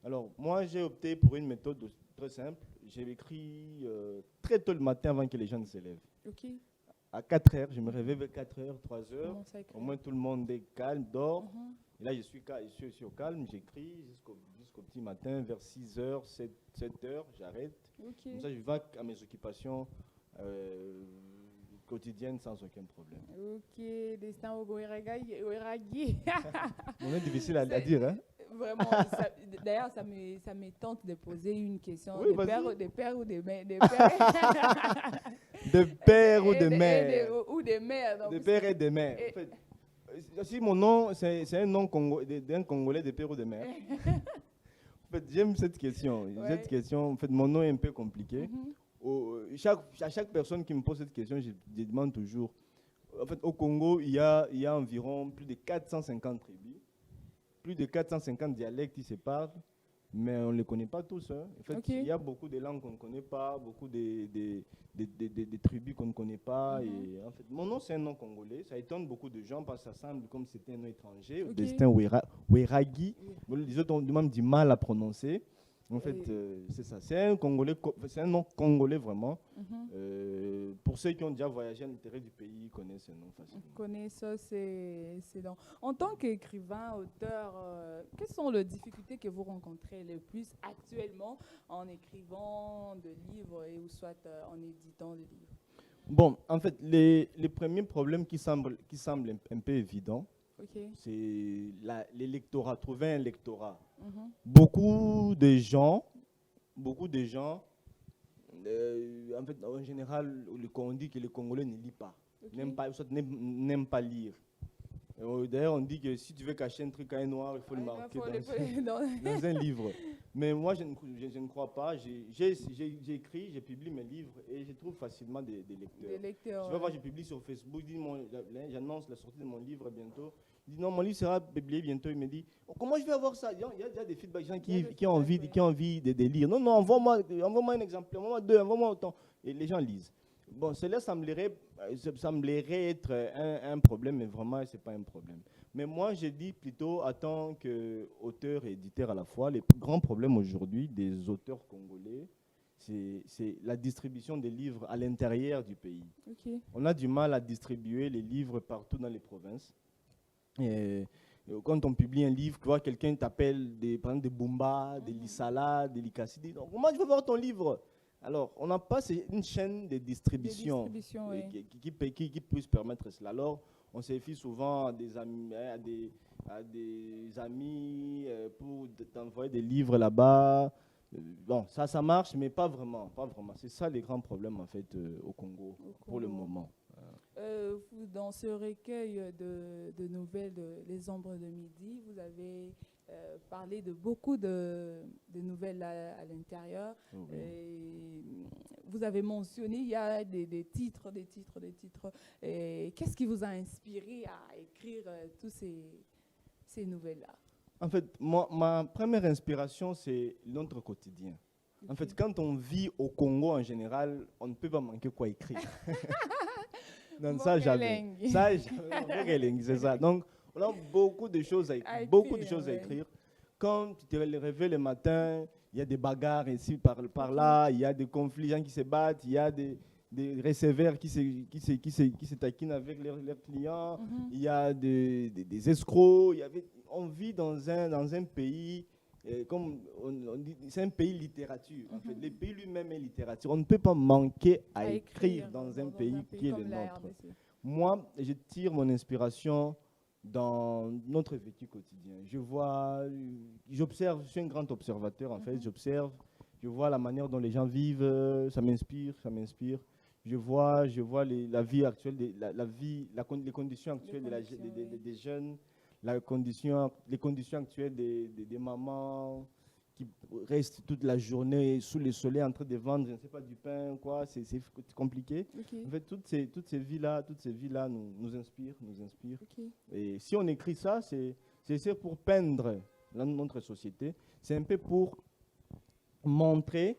Alors, moi, j'ai opté pour une méthode très simple. J'ai écrit très tôt le matin avant que les gens ne se lèvent. À 4 heures, je me réveille vers 4 heures, 3 heures. Au moins, tout le monde est calme, dort. Et là, je suis au calme, j'écris jusqu'au petit matin, vers 6 heures, 7 heures, j'arrête. Comme ça, je vais à mes occupations quotidiennes sans aucun problème. Ok, Destin Oueragui. On est difficile à dire, hein? Vraiment, d'ailleurs, ça me tente de poser une question. Oui, des pères ou des mères? De pères ou de mères. Ou des mères. De pères et de mères. En fait, si mon nom, c'est un nom d'un Congolais de père ou de mère. En fait, j'aime cette question. En fait, mon nom est un peu compliqué. À chaque personne qui me pose cette question, je demande toujours. En fait, au Congo, il y a environ plus de 450 tribus, plus de 450 dialectes qui se parlent, mais on ne les connaît pas tous. Hein. En fait, il y a beaucoup de langues qu'on ne connaît pas, beaucoup de tribus qu'on ne connaît pas. Et en fait, mon nom, c'est un nom congolais. Ça étonne beaucoup de gens parce que ça semble comme si c'était un nom étranger. Destin Oueragui. Les autres ont même du mal à prononcer. En fait, c'est ça. C'est un nom congolais vraiment. Pour ceux qui ont déjà voyagé à l'intérieur du pays, ils connaissent ce nom facilement. On connaît ça, c'est donc. En tant qu'écrivain, auteur, quelles sont les difficultés que vous rencontrez le plus actuellement en écrivant des livres ou soit en éditant des livres? Bon, en fait, les premiers problèmes qui semblent un peu évidents, c'est l'électorat, trouver un lectorat. Beaucoup de gens, en fait, en général, on dit que les Congolais ne lisent pas, n'aiment pas lire. D'ailleurs, on dit que si tu veux cacher un truc à un noir, il faut le marquer dans un livre. Mais moi, je ne crois pas. J'écris, je publie mes livres et je trouve facilement des lecteurs. Tu vas voir, je publie sur Facebook, j'annonce la sortie de mon livre bientôt. Il dit non, mon livre sera publié bientôt. Il me dit comment je vais avoir ça? Il y a des feedbacks, gens qui ont envie de lire. Non, envoie-moi un exemplaire, envoie-moi 2, envoie-moi autant. Et les gens lisent. Bon, cela semblerait être un problème, mais vraiment, ce n'est pas un problème. Mais moi, je dis plutôt, en tant qu'auteur et éditeur à la fois, les plus grands problèmes aujourd'hui des auteurs congolais, c'est la distribution des livres à l'intérieur du pays. Okay. On a du mal à distribuer les livres partout dans les provinces. Et quand on publie un livre, tu vois, quelqu'un t'appelle par exemple des Bumba, des Lissala, des Likasidi. Donc, comment je veux voir ton livre? Alors, on n'a pas une chaîne de distribution, qui puisse permettre cela. Alors, on se fie souvent à des amis pour t'envoyer des livres là-bas. Bon, ça marche, mais pas vraiment. C'est ça les grands problèmes en fait au Congo pour le moment. Dans ce recueil de nouvelles, Les Ombres de Midi, vous avez parlé de beaucoup de nouvelles à l'intérieur. Vous avez mentionné, il y a des titres. Qu'est-ce qui vous a inspiré à écrire tous ces nouvelles-là? En fait, ma première inspiration, c'est notre quotidien. En fait, quand on vit au Congo en général, on ne peut pas manquer quoi écrire. Non, ça jamais. C'est ça. Donc, on a beaucoup de choses à écrire. Quand tu te réveilles le matin, il y a des bagarres ici par là, il y a des conflits, gens qui se battent, il y a des receveurs qui se taquinent avec leurs clients, il y a des escrocs. On vit dans un pays, comme on dit, c'est un pays littérature. En fait, le pays lui-même est littérature. On ne peut pas manquer à écrire dans un pays qui est le nôtre. Moi, je tire mon inspiration dans notre vécu quotidien. J'observe, je suis un grand observateur en fait, je vois la manière dont les gens vivent, ça m'inspire. Je vois la vie actuelle, les conditions actuelles des jeunes, les conditions actuelles des mamans qui restent toute la journée sous le soleil en train de vendre, je ne sais pas, du pain, quoi, c'est compliqué. Okay. En fait, toutes ces vies-là nous inspirent. Okay. Et si on écrit ça, c'est pour peindre notre société. C'est un peu pour montrer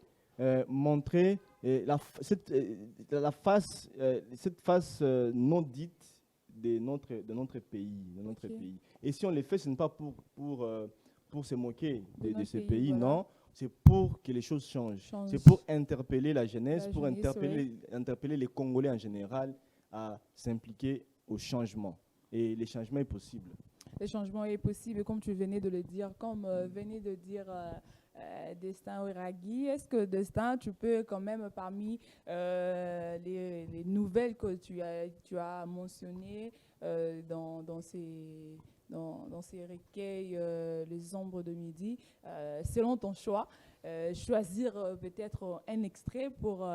cette face non dite de notre pays. Et si on le fait, ce n'est pas pour se moquer de ce pays, voilà. Non, c'est pour que les choses changent. C'est pour interpeller la jeunesse, pour interpeller les Congolais en général à s'impliquer au changement. Et le changement est possible. Le changement est possible, comme tu venais de le dire, venait de dire Destin Wiragi. Est-ce que Destin, tu peux quand même, parmi les nouvelles que tu as mentionnées dans ces recueils, Les Ombres de Midi, selon ton choix, choisir peut-être un extrait pour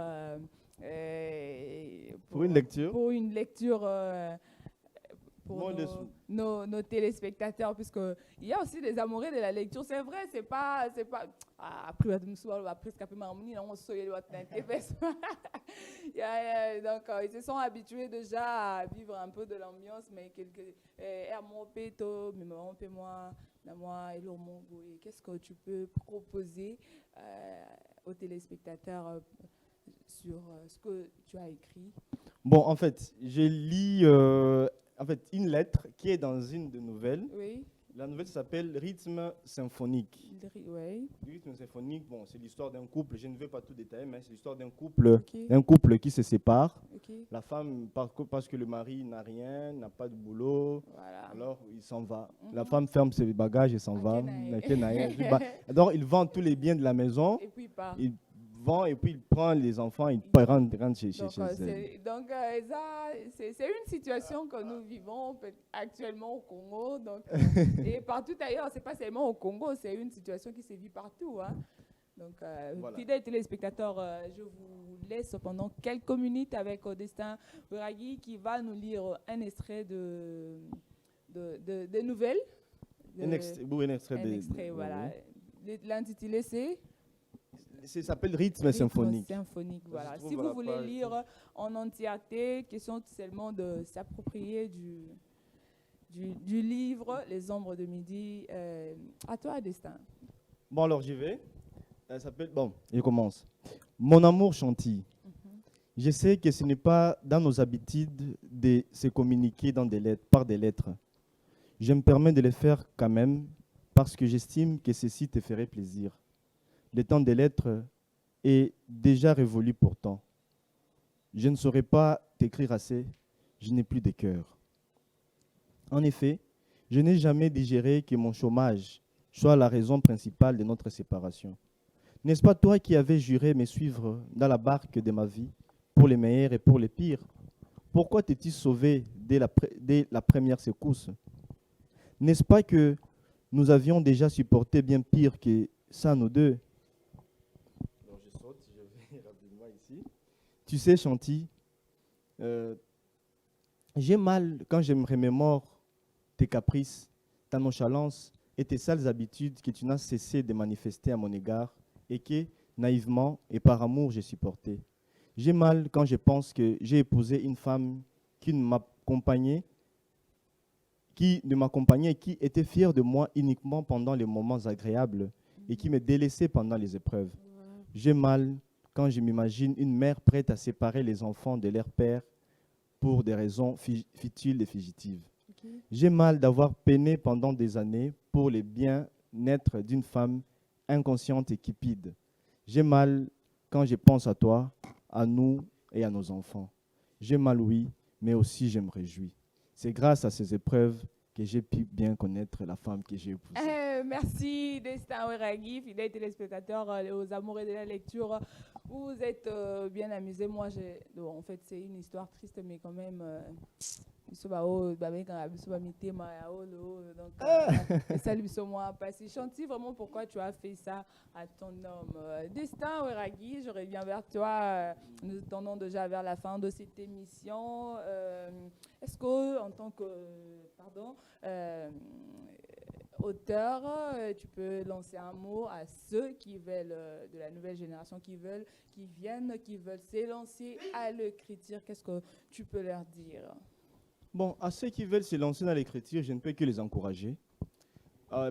une lecture. Pour une lecture pour nos téléspectateurs, puisque il y a aussi des amoureux de la lecture. C'est vrai, c'est pas après donc ils se sont habitués déjà à vivre un peu de l'ambiance, mais qu'est-ce que tu peux proposer aux téléspectateurs sur ce que tu as écrit? Bon, en fait, je lis une lettre qui est dans une de nouvelles. Oui. La nouvelle s'appelle Rythme symphonique. Oui. Rythme symphonique, bon, c'est l'histoire d'un couple, je ne vais pas tout détailler, mais c'est l'histoire d'un couple qui se sépare. Okay. La femme, parce que le mari n'a rien, n'a pas de boulot, voilà. Alors il s'en va. La femme ferme ses bagages et s'en va. Alors il vend tous les biens de la maison. Et puis il part. Il vend et puis il prend les enfants, il rentre chez elle. Donc c'est une situation que nous vivons actuellement au Congo. Donc, et partout ailleurs, c'est pas seulement au Congo, c'est une situation qui se vit partout. Hein. Donc, voilà. Fidèles téléspectateurs, je vous laisse pendant quelques minutes avec Destin Wiragi qui va nous lire un extrait de nouvelles. Un extrait, voilà. L'intitulé, c'est ça s'appelle Rythme symphonique. Voilà. Si vous voulez lire en entièreté, question seulement de s'approprier du livre Les Ombres de Midi. À toi, Destin. Bon, alors j'y vais. Elle s'appelle. Bon, je commence. Mon amour Chantilly. Je sais que ce n'est pas dans nos habitudes de se communiquer par des lettres. Je me permets de le faire quand même parce que j'estime que ceci te ferait plaisir. Le temps des lettres est déjà révolu pourtant. Je ne saurais pas t'écrire assez, je n'ai plus de cœur. En effet, je n'ai jamais digéré que mon chômage soit la raison principale de notre séparation. N'est-ce pas toi qui avais juré me suivre dans la barque de ma vie, pour les meilleurs et pour les pires? Pourquoi t'es-tu sauvé dès la première secousse? N'est-ce pas que nous avions déjà supporté bien pire que ça, nous deux? Alors je saute, je vais rapidement ici. Tu sais, Chantilly, j'ai mal quand je me remémore tes caprices, ta nonchalance et tes sales habitudes que tu n'as cessé de manifester à mon égard et que, naïvement et par amour, j'ai supporté. J'ai mal quand je pense que j'ai épousé une femme qui m'accompagnait et qui était fière de moi uniquement pendant les moments agréables et qui me délaissait pendant les épreuves. J'ai mal quand je m'imagine une mère prête à séparer les enfants de leur père pour des raisons futiles et fugitives. J'ai mal d'avoir peiné pendant des années pour le bien-être d'une femme inconsciente et cupide. J'ai mal quand je pense à toi, à nous et à nos enfants. J'ai mal, oui, mais aussi je me réjouis. C'est grâce à ces épreuves que j'ai pu bien connaître la femme que j'ai épousée. Merci Destin Weragi, fidèles téléspectateurs aux amoureux de la lecture. Vous êtes bien amusés. Moi, en fait, c'est une histoire triste, mais quand même... Chantilly, vraiment pourquoi tu as fait ça à ton homme. Destin Weragi, je reviens vers toi. Nous tendons déjà vers la fin de cette émission. Est-ce que, en tant que auteur, tu peux lancer un mot à ceux qui veulent, de la nouvelle génération, qui veulent s'élancer à l'écriture? Qu'est-ce que tu peux leur dire? Bon, à ceux qui veulent se lancer dans l'écriture, je ne peux que les encourager,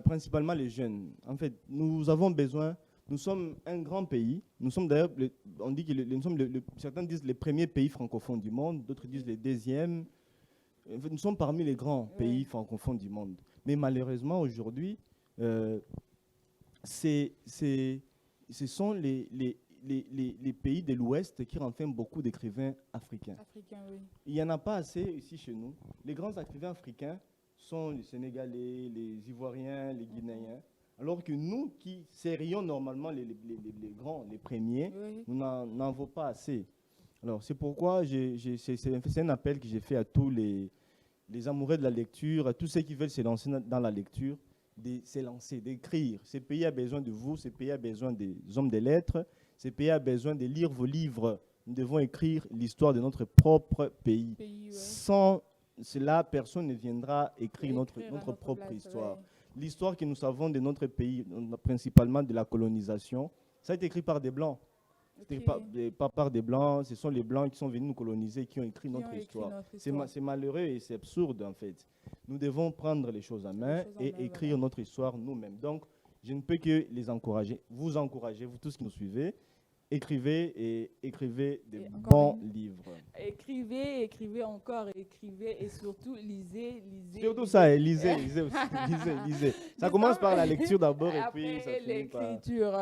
principalement les jeunes. En fait, nous avons besoin, nous sommes un grand pays, nous sommes d'ailleurs, on dit que certains disent les premiers pays francophones du monde, d'autres disent les deuxièmes. En fait, nous sommes parmi les grands pays francophones du monde. Mais malheureusement, aujourd'hui, ce sont les pays de l'Ouest qui renferment beaucoup d'écrivains africains. Oui. Il n'y en a pas assez ici chez nous. Les grands écrivains africains sont les Sénégalais, les Ivoiriens, les Guinéens. Alors que nous, qui serions normalement les grands, les premiers, nous n'en avons pas assez. Alors c'est pourquoi c'est un appel que j'ai fait à tous les amoureux de la lecture, à tous ceux qui veulent se lancer dans la lecture, de se lancer, d'écrire. Ce pays a besoin de vous, ce pays a besoin des hommes de lettres, ce pays a besoin de lire vos livres. Nous devons écrire l'histoire de notre propre pays. Sans cela, personne ne viendra écrire notre propre histoire. L'histoire que nous savons de notre pays, principalement de la colonisation, ça a été écrit par des Blancs. Pas par des Blancs, ce sont les Blancs qui sont venus nous coloniser, qui ont écrit notre histoire. C'est malheureux et c'est absurde en fait. Nous devons prendre les choses en main et écrire notre histoire nous-mêmes. Donc, je ne peux que les encourager, vous tous qui nous suivez. Écrivez des bons livres. Écrivez encore, écrivez et surtout lisez. Surtout ça, lisez aussi. lisez. Ça commence par la lecture d'abord et puis ça finit par l'écriture.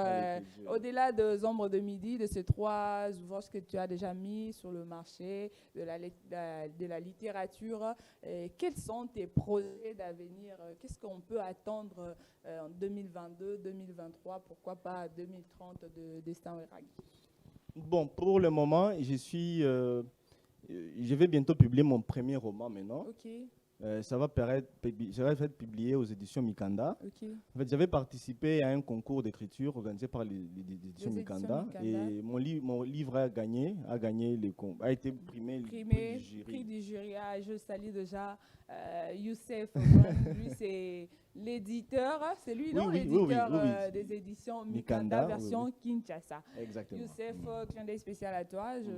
Au-delà des Ombres de Midi, de ces 3 ouvrages que tu as déjà mis sur le marché de la littérature, quels sont tes projets d'avenir? Qu'est-ce qu'on peut attendre en 2022, 2023, pourquoi pas 2030 de Destin Weragi? Bon, pour le moment, je vais bientôt publier mon premier roman maintenant. Ça va être publié aux éditions Mikanda. En fait, j'avais participé à un concours d'écriture organisé par les éditions Mikanda. Et mon livre a été primé prix du jury. Je salue déjà Youssef. Lui, c'est l'éditeur. C'est lui, non? L'éditeur des éditions Mikanda, version Kinshasa. Exactement. Youssef, clin d'œil spécial à toi. Je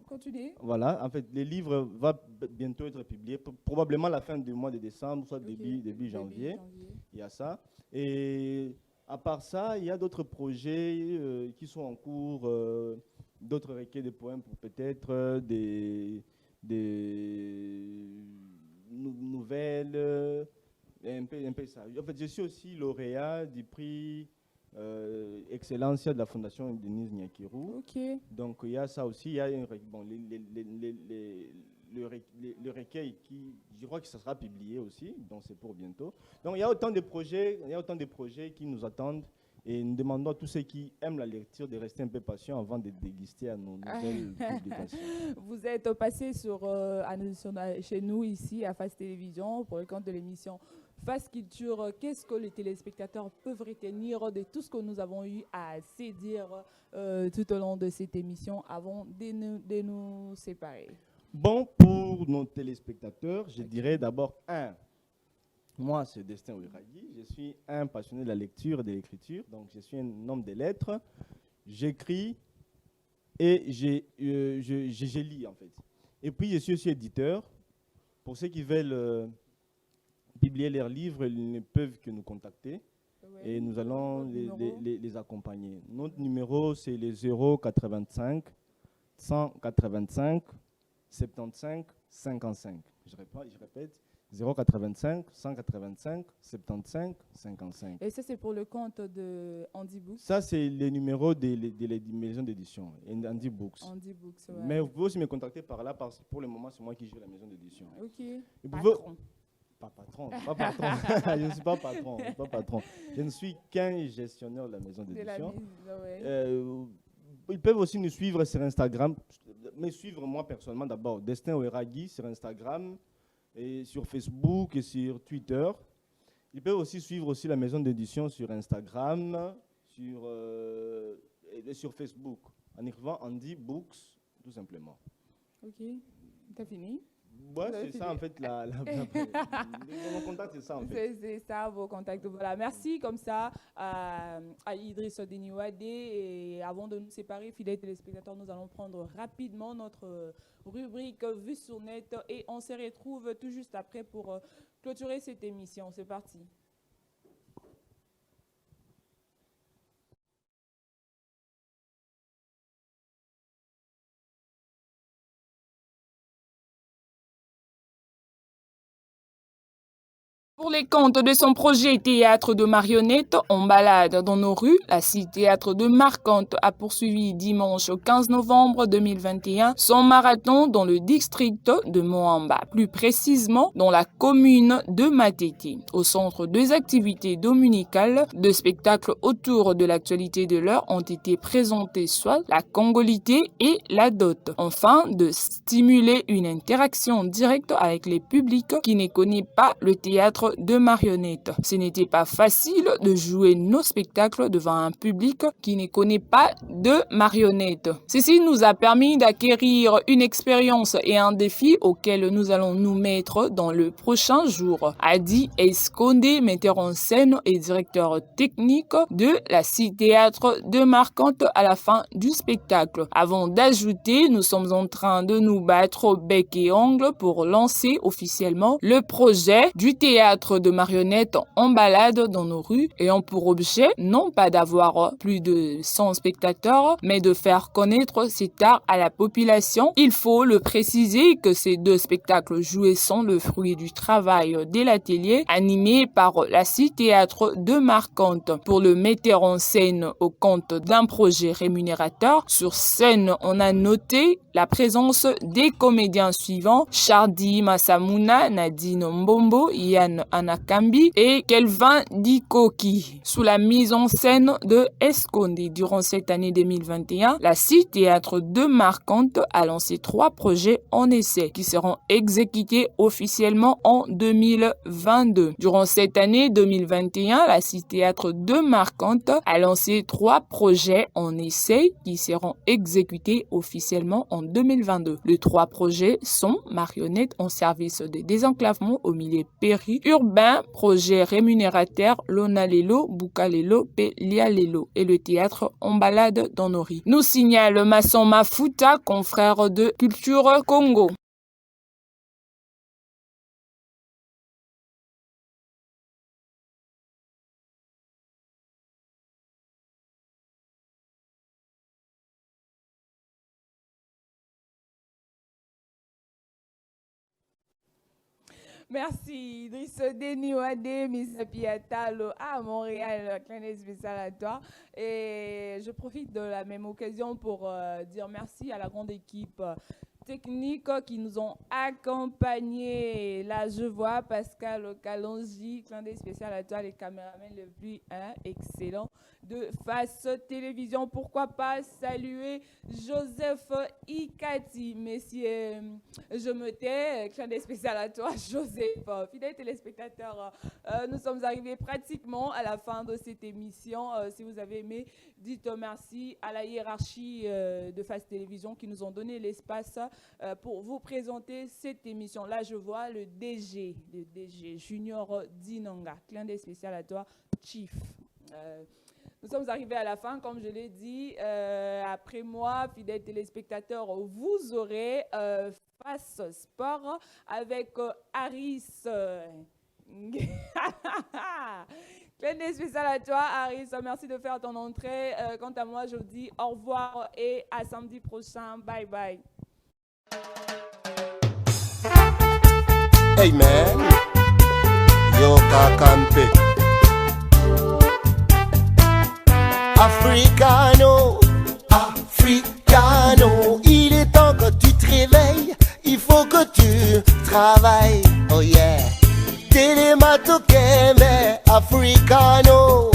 continue. Voilà, en fait, le livre va bientôt être publié, probablement à la fin du mois de décembre, soit début janvier. Il y a ça. Et à part ça, il y a d'autres projets qui sont en cours, d'autres recueils de poèmes pour peut-être des nouvelles, un peu ça. En fait, je suis aussi lauréat du prix Excellencia de la Fondation Denise Nyakirou. Donc il y a ça aussi. Il y a le recueil qui, je crois que ça sera publié aussi, donc c'est pour bientôt. Donc il y a autant de projets qui nous attendent et nous demandons à tous ceux qui aiment la lecture de rester un peu patients avant de déguster à nos nouvelles publications. Vous êtes passé chez nous ici à Face Télévision pour le compte de l'émission Face Culture. Qu'est-ce que les téléspectateurs peuvent retenir de tout ce que nous avons eu à se dire tout au long de cette émission avant de nous séparer? Bon, pour nos téléspectateurs, je dirais d'abord moi c'est Destin Ouiragui, je suis un passionné de la lecture et de l'écriture, donc je suis un homme de lettres, j'écris et je lis en fait. Et puis je suis aussi éditeur. Pour ceux qui veulent publier leurs livres, ils ne peuvent que nous contacter et nous allons les accompagner. Notre numéro c'est le 085 185 75 55. Je répète, 085 185 75 55. Et ça, c'est pour le compte de Andy Books? Ça, c'est le numéro des maisons d'édition, Andy Books. Andy Books, ouais. Mais vous pouvez aussi me contacter par là, parce que pour le moment, c'est moi qui gère la maison d'édition. Patron. Pas patron. Je ne suis pas patron. Je ne suis qu'un gestionnaire de la maison d'édition. Ils peuvent aussi nous suivre sur Instagram, mais suivre moi personnellement d'abord, Destin Ouiragui sur Instagram, et sur Facebook et sur Twitter. Ils peuvent aussi suivre aussi la maison d'édition sur Instagram, sur Facebook, en écrivant Andy Books, tout simplement. Ok, t'as fini? Ouais, c'est ça en fait. Mon contact, c'est ça en fait. C'est ça, vos contacts. Voilà, merci comme ça à Idriss Deniwade. Et avant de nous séparer, fidèles téléspectateurs, nous allons prendre rapidement notre rubrique Vue sur Net et on se retrouve tout juste après pour clôturer cette émission. C'est parti. Pour les comptes de son projet théâtre de marionnettes en balade dans nos rues, la Cité Théâtre de Marcotte a poursuivi dimanche 15 novembre 2021 son marathon dans le district de Moamba, plus précisément dans la commune de Matete. Au centre des activités dominicales, deux spectacles autour de l'actualité de l'heure ont été présentés, soit la congolité et la dot, afin de stimuler une interaction directe avec les publics qui ne connaissent pas le théâtre de marionnettes. Ce n'était pas facile de jouer nos spectacles devant un public qui ne connaît pas de marionnettes. Ceci nous a permis d'acquérir une expérience et un défi auquel nous allons nous mettre dans le prochain jour, a dit Esconde, metteur en scène et directeur technique de la Cité Théâtre de Marcotte à la fin du spectacle. Avant d'ajouter, nous sommes en train de nous battre au bec et ongle pour lancer officiellement le projet du théâtre de marionnettes en balade dans nos rues et ont pour objet non pas d'avoir plus de 100 spectateurs, mais de faire connaître cet art à la population. Il faut le préciser que ces deux spectacles joués sont le fruit du travail de l'atelier animé par la Cité Théâtre de Marcotte. Pour le metteur en scène au compte d'un projet rémunérateur, sur scène on a noté la présence des comédiens suivants: Chardi Massamuna, Nadine Mbombo, Yann Anakambi et Kelvin Dikoki, sous la mise en scène de Esconde. Durant cette année 2021, la CIE Théâtre de Marquante a lancé 3 projets en essai qui seront exécutés officiellement en 2022. Durant cette année 2021, la CIE Théâtre de Marquante a lancé 3 projets en essai qui seront exécutés officiellement en 2022. Les 3 projets sont Marionnettes en service de désenclavement au milieu périurbain, projet rémunérateur Lonalelo, Bukalelo, Lialelo et le théâtre En balade dans nos riz. Nous signale Masson Mafuta, confrère de Culture Congo. Merci Idriss Denis Wade, Miss Piatalo à Montréal, clin d'œil spécial à toi. Et je profite de la même occasion pour dire merci à la grande équipe technique qui nous ont accompagnés. Là, je vois Pascal Kalonji, clin d'œil spécial à toi, les caméramans les plus excellents de Face Télévision. Pourquoi pas saluer Joseph Ikati, messieurs, je me tais, clin d'œil spécial à toi, Joseph. Fidèles téléspectateurs, nous sommes arrivés pratiquement à la fin de cette émission. Si vous avez aimé, dites merci à la hiérarchie de Face Télévision qui nous ont donné l'espace pour vous présenter cette émission. Là, je vois le DG Junior Dinanga. Clin d'œil spécial à toi, Chief. Nous sommes arrivés à la fin, comme je l'ai dit. Après moi, fidèles téléspectateurs, vous aurez Face Sport avec Harris. Clin d'œil spécial à toi, Harris. Merci de faire ton entrée. Quant à moi, je vous dis au revoir et à samedi prochain. Bye bye. Hey man, yo kakampe. Africano, Africano, il est temps que tu te réveilles, il faut que tu travailles, oh yeah. Télémato Kembe, Africano.